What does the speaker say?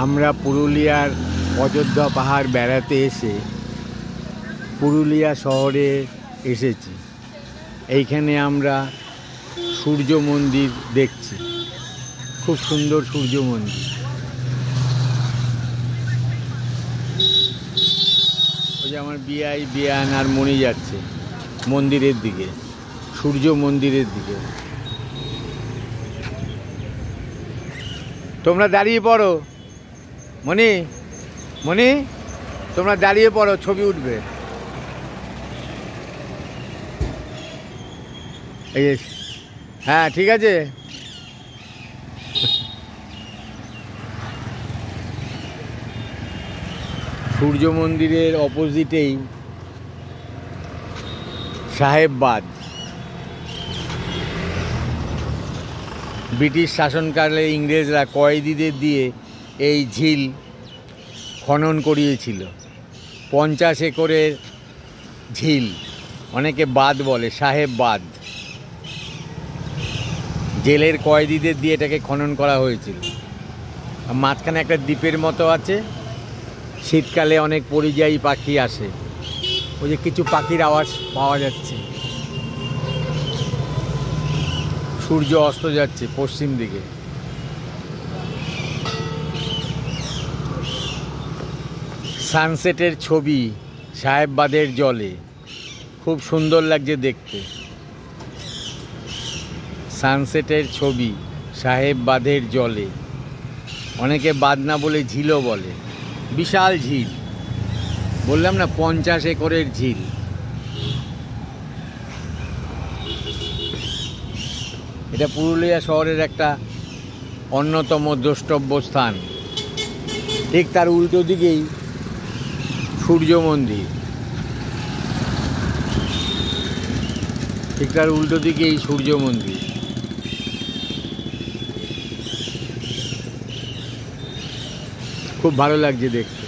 আমরা পুরুলিয়ার অযোধ্যা পাহাড় বেড়াতে এসে পুরুলিয়া শহরে এসেছি। এইখানে আমরা সূর্য মন্দির দেখছি, খুব সুন্দর সূর্য মন্দির। ওই যে আমার বিয়ান আর মনি যাচ্ছে মন্দিরের দিকে, সূর্য মন্দিরের দিকে। তোমরা দাঁড়িয়ে পড়ো, মনি তোমরা দাঁড়িয়ে পড়ো, ছবি উঠবে। এই হ্যাঁ, ঠিক আছে। সূর্য মন্দিরের অপোজিটেই সাহেববাদ। ব্রিটিশ শাসনকালে ইংরেজরা কয়েদিদের দিয়ে এই ঝিল খনন করিয়েছিল। 50 একরের ঝিল, অনেকে বাঁধ বলে, সাহেববাদ। জেলের কয়েদিদের দিয়ে এটাকে খনন করা হয়েছিল। মাঝখানে একটা দ্বীপের মতো আছে। শীতকালে অনেক পরিযায়ী পাখি আসে। ওই যে কিছু পাখির আওয়াজ পাওয়া যাচ্ছে। সূর্য অস্ত যাচ্ছে পশ্চিম দিকে। সানসেটের ছবি সাহেববাদের জলে, খুব সুন্দর লাগছে দেখতে। সানসেটের ছবি সাহেববাদের জলে, অনেকে বাদ না বলে ঝিলও বলে। বিশাল ঝিল, বললাম না 50 একরের ঝিল। এটা পুরুলিয়া শহরের একটা অন্যতম দ্রষ্টব্য স্থান। ঠিক তার উল্টো দিকেই সূর্য মন্দির, ঠিক তার উল্টো দিকেই সূর্য মন্দির। খুব ভালো লাগছে দেখতে।